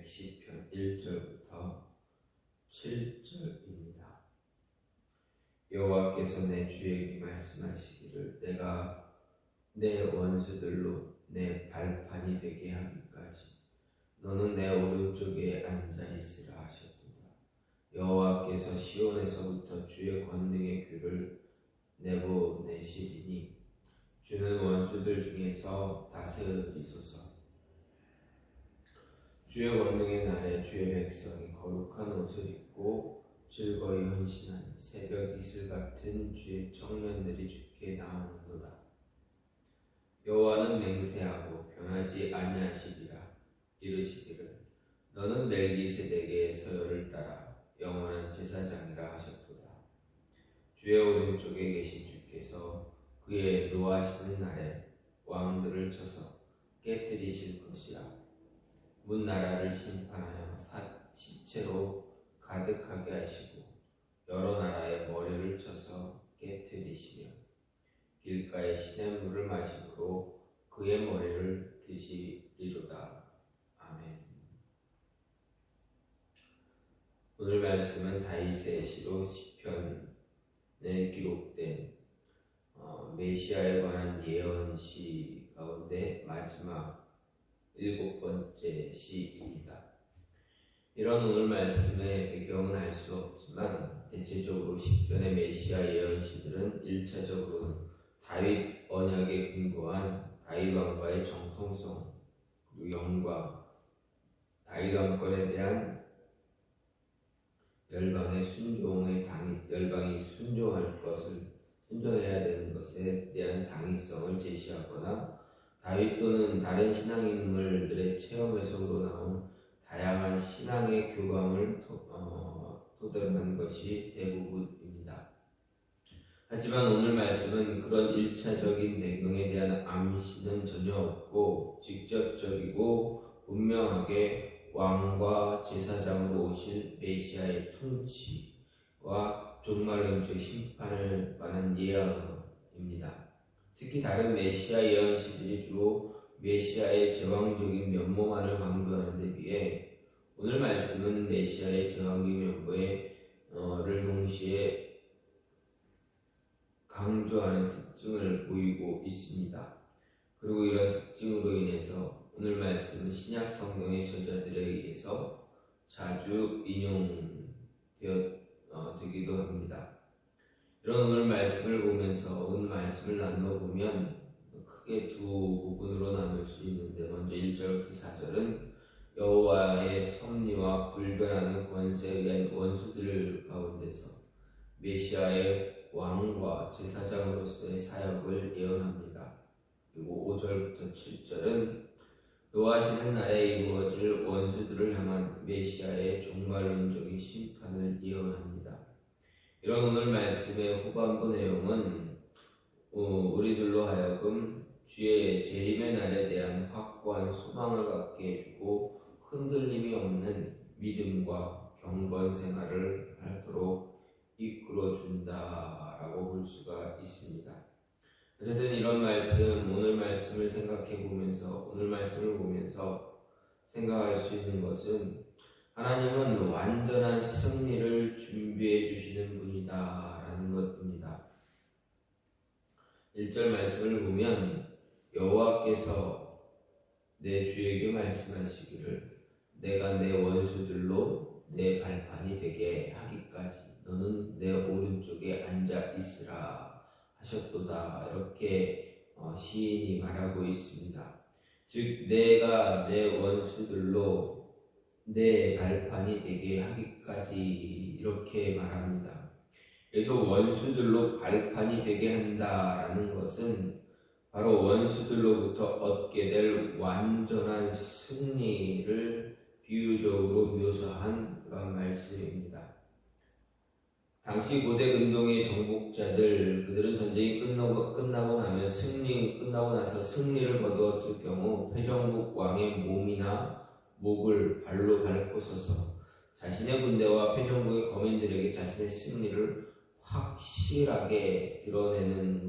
시편 1절부터 7절입니다. 여호와께서 내 주에게 말씀하시기를 내가 내 원수들로 내 발판이 되게 하기까지 너는 내 오른쪽에 앉아 있으라 하셨도다. 여호와께서 시온에서부터 주의 권능의 귀를 내보내시리니 주는 원수들 중에서 다스리소서. 주의 권능의 날에 주의 백성이 거룩한 옷을 입고 즐거이 헌신하는 새벽 이슬 같은 주의 청년들이 주께 나오는도다. 여호와는 맹세하고 변하지 아니하시리라. 이르시기를 너는 멜기세덱의 서열을 따라 영원한 제사장이라 하셨도다. 주의 오른쪽에 계신 주께서 그의 노하시는 날에 왕들을 쳐서 깨뜨리실 것이라. 문 나라를 심판하여 시체로 가득하게 하시고 여러 나라의 머리를 쳐서 깨뜨리시며 길가의 시냇물을 마심으로 그의 머리를 드시리로다. 아멘. 오늘 말씀은 다윗의 시로 시편에 기록된 메시아에 관한 예언시 가운데 마지막 7번째 시입니다. 이런 오늘 말씀의 배경은 알 수 없지만 대체적으로 시편의 메시아 예언시들은 1차적으로는 다윗 언약에 근거한 다윗 왕과의 정통성 그리고 영광, 다윗 왕권에 대한 열방이 순종해야 되는 것에 대한 당위성을 제시하거나 다윗 또는 다른 신앙인물들의 체험에서 우러나온 다양한 신앙의 교감을 토대로 한 것이 대부분입니다. 하지만 오늘 말씀은 그런 1차적인 배경에 대한 암시는 전혀 없고 직접적이고 분명하게 왕과 제사장으로 오실 메시아의 통치와 종말론적 심판을 관한 예언입니다. 특히 다른 메시아 예언시들이 주로 메시아의 제왕적인 면모만을 강조하는 데 비해 오늘 말씀은 메시아의 제왕적인 면모를 동시에 강조하는 특징을 보이고 있습니다. 그리고 이런 특징으로 인해서 오늘 말씀은 신약 성경의 저자들에 의해서 자주 인용되기도 합니다. 이런 오늘 말씀을 보면서 오늘 말씀을 나눠보면 크게 두 부분으로 나눌 수 있는데 먼저 1절부터 4절은 여호와의 섭리와 불변하는 권세에 의한 원수들 가운데서 메시아의 왕과 제사장으로서의 사역을 예언합니다. 그리고 5절부터 7절은 노하시는 날에 이루어질 원수들을 향한 메시아의 종말론적인 심판을 예언합니다. 이런 오늘 말씀의 후반부 내용은 우리들로 하여금 주의 재림의 날에 대한 확고한 소망을 갖게 해주고 흔들림이 없는 믿음과 경건 생활을 하도록 이끌어준다라고 볼 수가 있습니다. 어쨌든 이런 말씀, 오늘 말씀을 오늘 말씀을 보면서 생각할 수 있는 것은 하나님은 완전한 승리를 준비해 주시는 분이다라는 것입니다. 1절 말씀을 보면 여호와께서 내 주에게 말씀하시기를 내가 내 원수들로 내 발판이 되게 하기까지 너는 내 오른쪽에 앉아 있으라 하셨도다. 이렇게 시인이 말하고 있습니다. 즉 내가 내 원수들로 내 발판이 되게 하기까지 이렇게 말합니다. 그래서 원수들로 발판이 되게 한다라는 것은 바로 원수들로부터 얻게 될 완전한 승리를 비유적으로 묘사한 그런 말씀입니다. 당시 고대 근동의 정복자들 그들은 전쟁이 끝나고 나서 승리를 거두었을 경우 패전국 왕의 몸이나 목을 발로 밟고 서서 자신의 군대와 패전국의 거민들에게 자신의 승리를 확실하게 드러내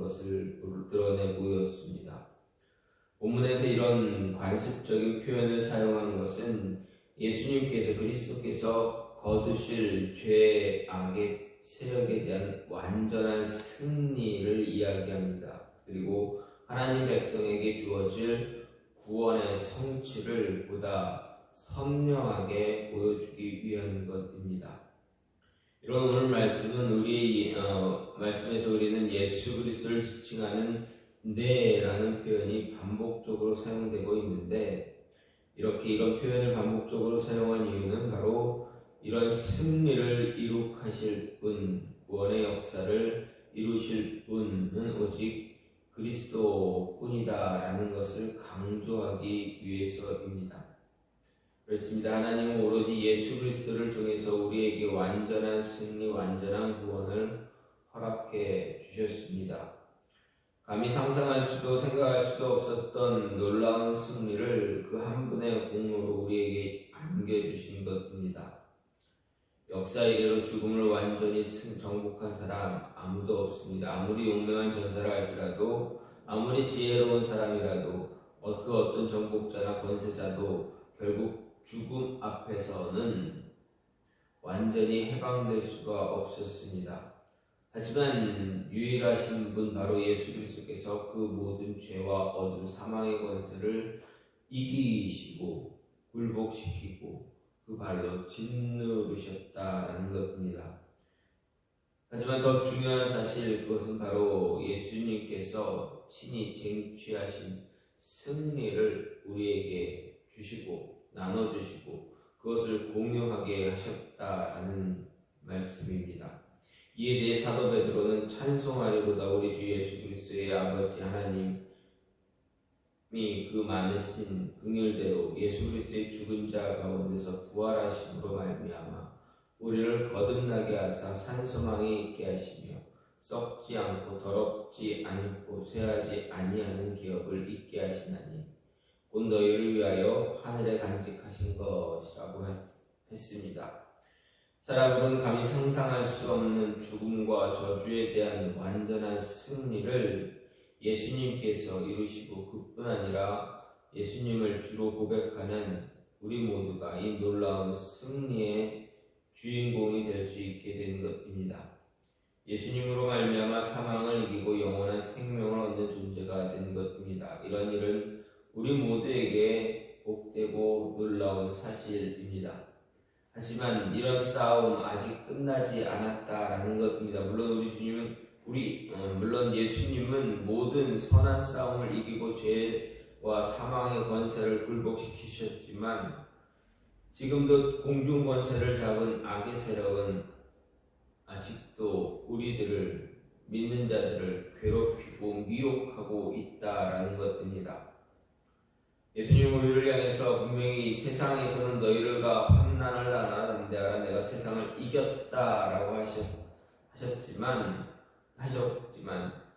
보였습니다. 본문에서 이런 관습적인 표현을 사용하는 것은 예수님께서 그리스도께서 거두실 죄악의 세력에 대한 완전한 승리를 이야기합니다. 그리고 하나님 백성에게 주어질 구원의 성취를 보다 선명하게 보여주기 위한 것입니다. 이런 오늘 말씀은 우리 말씀에서 우리는 예수 그리스도를 지칭하는 네라는 표현이 반복적으로 사용되고 있는데, 이렇게 이런 표현을 반복적으로 사용한 이유는 바로 이런 승리를 이룩하실 분, 구원의 역사를 이루실 분은 오직 그리스도뿐이다라는 것을 강조하기 위해서입니다. 그렇습니다. 하나님은 오로지 예수 그리스도를 통해서 우리에게 완전한 승리, 완전한 구원을 허락해 주셨습니다. 감히 상상할 수도 생각할 수도 없었던 놀라운 승리를 그 한 분의 공로로 우리에게 안겨주신 것입니다. 역사 이래로 죽음을 완전히 정복한 사람 아무도 없습니다. 아무리 용맹한 전사라 할지라도, 아무리 지혜로운 사람이라도, 그 어떤 정복자나 권세자도 결국 죽음 앞에서는 완전히 해방될 수가 없었습니다. 하지만 유일하신 분 바로 예수 그리스도께서 그 모든 죄와 어둠, 사망의 권세를 이기시고 굴복시키고 그 발로 짓누르셨다라는 것입니다. 하지만 더 중요한 사실, 그것은 바로 예수님께서 친히 쟁취하신 승리를 우리에게 주시고 나눠주시고 그것을 공유하게 하셨다라는 말씀입니다. 이에 대해 사도 베드로는 찬송하리로다 우리 주 예수 그리스도의 아버지 하나님이 그 많으신 긍휼대로 예수 그리스도의 죽은 자 가운데서 부활하심으로 말미암아 우리를 거듭나게 하사 산소망이 있게 하시며 썩지 않고 더럽지 않고 쇠하지 아니하는 기업을 있게 하시나니 곧 너희를 위하여 하늘에 간직하신 것이라고 했습니다. 사람으로는 감히 상상할 수 없는 죽음과 저주에 대한 완전한 승리를 예수님께서 이루시고, 그뿐 아니라 예수님을 주로 고백하는 우리 모두가 이 놀라운 승리의 주인공이 될 수 있게 된 것입니다. 예수님으로 말미암아 사망을 이기고 영원한 생명을 얻는 존재가 된 것입니다. 이런 일은 우리 모두에게 복되고 놀라운 사실입니다. 하지만 이런 싸움 아직 끝나지 않았다라는 것입니다. 물론 예수님은 모든 선한 싸움을 이기고 죄와 사망의 권세를 굴복시키셨지만, 지금도 공중 권세를 잡은 악의 세력은 아직도 우리들을, 믿는 자들을 괴롭히고 미혹하고 있다라는 것입니다. 예수님은 우리를 향해서 분명히 세상에서는 너희가 환난을 당하는데 내가 세상을 이겼다라고 하셨지만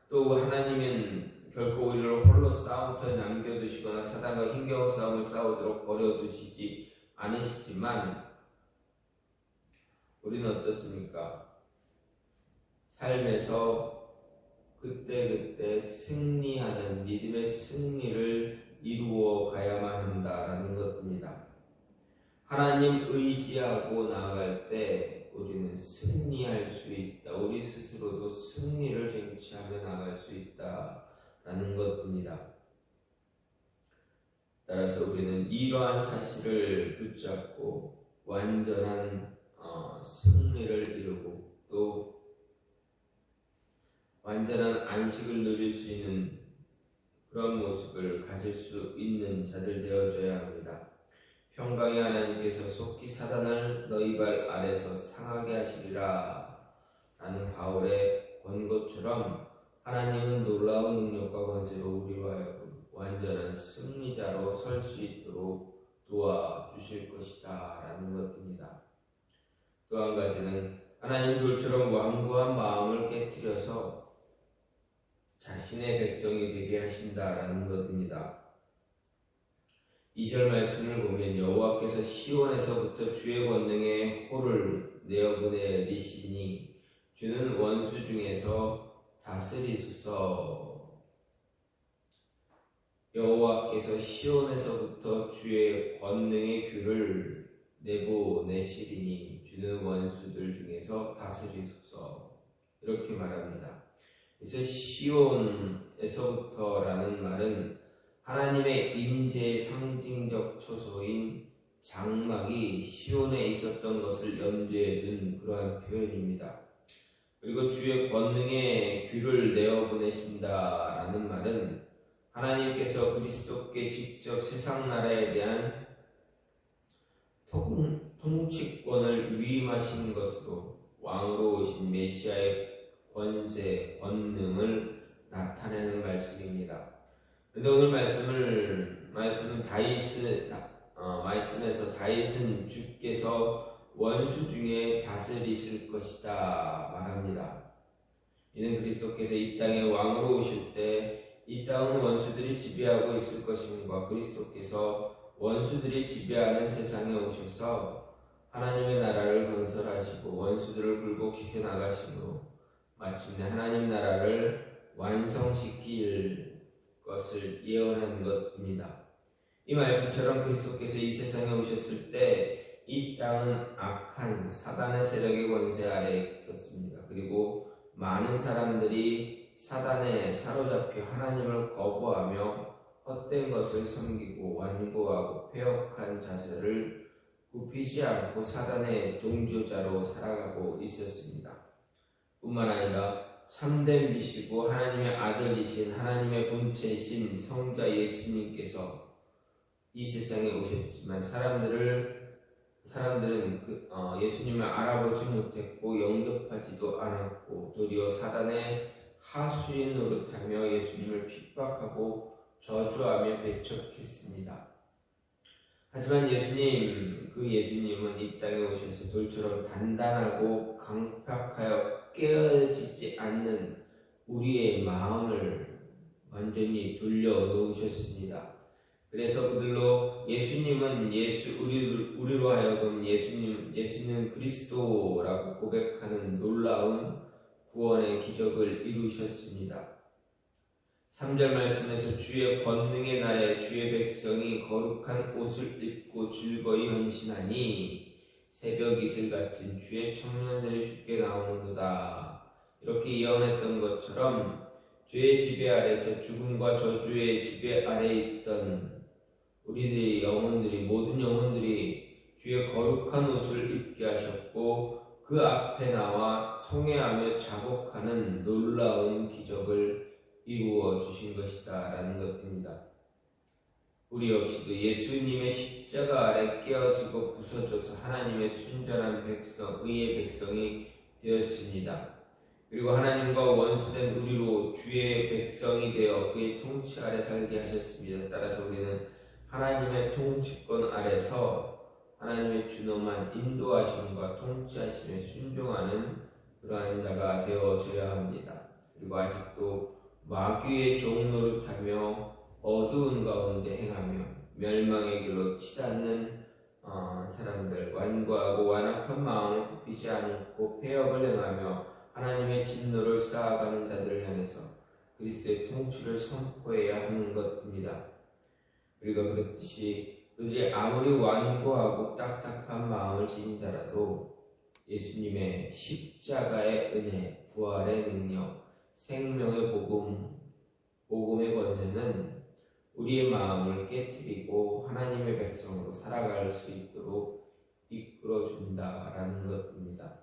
또 하나님은 결코 우리를 홀로 싸움터에 남겨두시거나 사단과 힘겨운 싸움을 싸우도록 버려두시지 않으시지만, 우리는 어떻습니까? 삶에서 그때그때 승리하는 믿음의 승리를 이루어 가야만 한다라는 것입니다. 하나님 의지하고 나아갈 때 우리는 승리할 수 있다. 우리 스스로도 승리를 쟁취하며 나아갈 수 있다라는 것입니다. 따라서 우리는 이러한 사실을 붙잡고 완전한 승리를 이루고 또 완전한 안식을 누릴 수 있는 그런 모습을 가질 수 있는 자들 되어줘야 합니다. 평강의 하나님께서 속히 사단을 너희 발 아래서 상하게 하시리라 라는 바울의 권고처럼, 하나님은 놀라운 능력과 권세로 우리로 하여금 완전한 승리자로 설 수 있도록 도와주실 것이다 라는 것입니다. 또 한 가지는 하나님 돌처럼 완고한 마음을 깨트려서 자신의 백성이 되게 하신다라는 것입니다. 2절 말씀을 보면 여호와께서 시온에서부터 주의 권능의 호를 내어보내리시니 주는 원수 중에서 다스리소서. 여호와께서 시온에서부터 주의 권능의 규를 내보내시리니 주는 원수들 중에서 다스리소서. 이렇게 말합니다. 그래서 시온에서부터라는 말은 하나님의 임재의 상징적 초소인 장막이 시온에 있었던 것을 염두에 둔 그러한 표현입니다. 그리고 주의 권능에 귀를 내어 보내신다라는 말은 하나님께서 그리스도께 직접 세상 나라에 대한 통치권을 위임하신 것으로 왕으로 오신 메시아의 권세, 권능을 나타내는 말씀입니다. 그런데 오늘 말씀은 말씀에서 다윗은 주께서 원수 중에 다스리실 것이다 말합니다. 이는 그리스도께서 이 땅에 왕으로 오실 때 이 땅은 원수들이 지배하고 있을 것임과 그리스도께서 원수들이 지배하는 세상에 오셔서 하나님의 나라를 건설하시고 원수들을 굴복시켜 나가심으로 마침내 하나님 나라를 완성시킬 것을 예언한 것입니다. 이 말씀처럼 그리스도께서 이 세상에 오셨을 때 이 땅은 악한 사단의 세력의 권세 아래에 있었습니다. 그리고 많은 사람들이 사단에 사로잡혀 하나님을 거부하며 헛된 것을 섬기고 완고하고 패역한 자세를 굽히지 않고 사단의 동조자로 살아가고 있었습니다. 뿐만 아니라 참된 빛이고 하나님의 아들이신 하나님의 본체이신 성자 예수님께서 이 세상에 오셨지만 사람들은 예수님을 알아보지 못했고 영접하지도 않았고 도리어 사단의 하수인 노릇하며 예수님을 핍박하고 저주하며 배척했습니다. 하지만 예수님은 이 땅에 오셔서 돌처럼 단단하고 강팍하여 깨어지지 않는 우리의 마음을 완전히 돌려놓으셨습니다. 그래서 그들로 우리로 하여금 예수는 그리스도라고 고백하는 놀라운 구원의 기적을 이루셨습니다. 3절 말씀에서 주의 권능의 날에 주의 백성이 거룩한 옷을 입고 즐거이 헌신하니 새벽 이슬 같은 주의 청년들이 주께 나오는도다. 이렇게 예언했던 것처럼 죄의 지배 아래서 죽음과 저주의 지배 아래에 있던 모든 영혼들이 주의 거룩한 옷을 입게 하셨고 그 앞에 나와 통회하며 자복하는 놀라운 기적을 이루어 주신 것이다 라는 것입니다. 우리 역시도 예수님의 십자가 아래 깨어지고 부서져서 하나님의 순전한 의의 백성이 되었습니다. 그리고 하나님과 원수된 우리로 주의 백성이 되어 그의 통치 아래 살게 하셨습니다. 따라서 우리는 하나님의 통치권 아래서 하나님의 준엄한 인도하심과 통치하심에 순종하는 그러한 자가 되어져야 합니다. 그리고 아직도 마귀의 종 노릇하며 어두운 가운데 행하며 멸망의 길로 치닫는 사람들, 완고하고 완악한 마음을 굽히지 않고 패역을 행하며 하나님의 진노를 쌓아가는 자들을 향해서 그리스도의 통치를 선포해야 하는 것입니다. 우리가 그렇듯이 그들이 아무리 완고하고 딱딱한 마음을 지닌 자라도 예수님의 십자가의 은혜, 부활의 능력, 생명의 복음의 권세는 우리의 마음을 깨트리고 하나님의 백성으로 살아갈 수 있도록 이끌어준다라는 것입니다.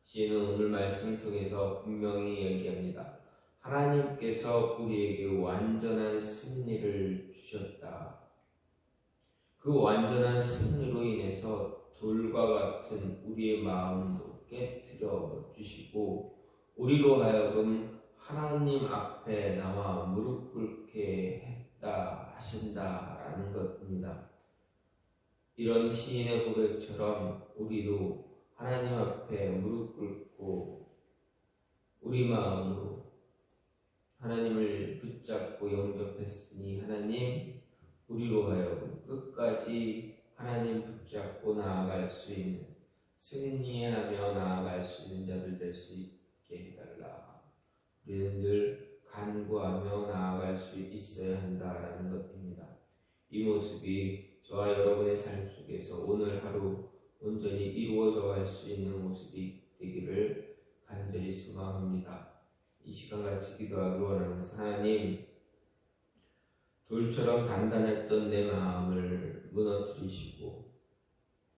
시인은 오늘 말씀을 통해서 분명히 얘기합니다. 하나님께서 우리에게 완전한 승리를 주셨다. 그 완전한 승리로 인해서 돌과 같은 우리의 마음도 깨트려 주시고 우리로 하여금 하나님 앞에 나와 무릎 꿇게 하신다라는 것입니다. 이런 시인의 고백처럼 우리도 하나님 앞에 무릎 꿇고 우리 마음으로 하나님을 붙잡고 영접했으니 하나님 우리로 하여금 끝까지 하나님 붙잡고 나아갈 수 있는 승리하며 나아갈 수 있는 자들 될 수 있게 해달라. 우리는 늘 간구하며 나아갈 수 있어야 한다라는 것입니다. 이 모습이 저와 여러분의 삶 속에서 오늘 하루 온전히 이루어져 갈 수 있는 모습이 되기를 간절히 소망합니다. 이 시간 같이 기도하기 원하는 하나님, 돌처럼 단단했던 내 마음을 무너뜨리시고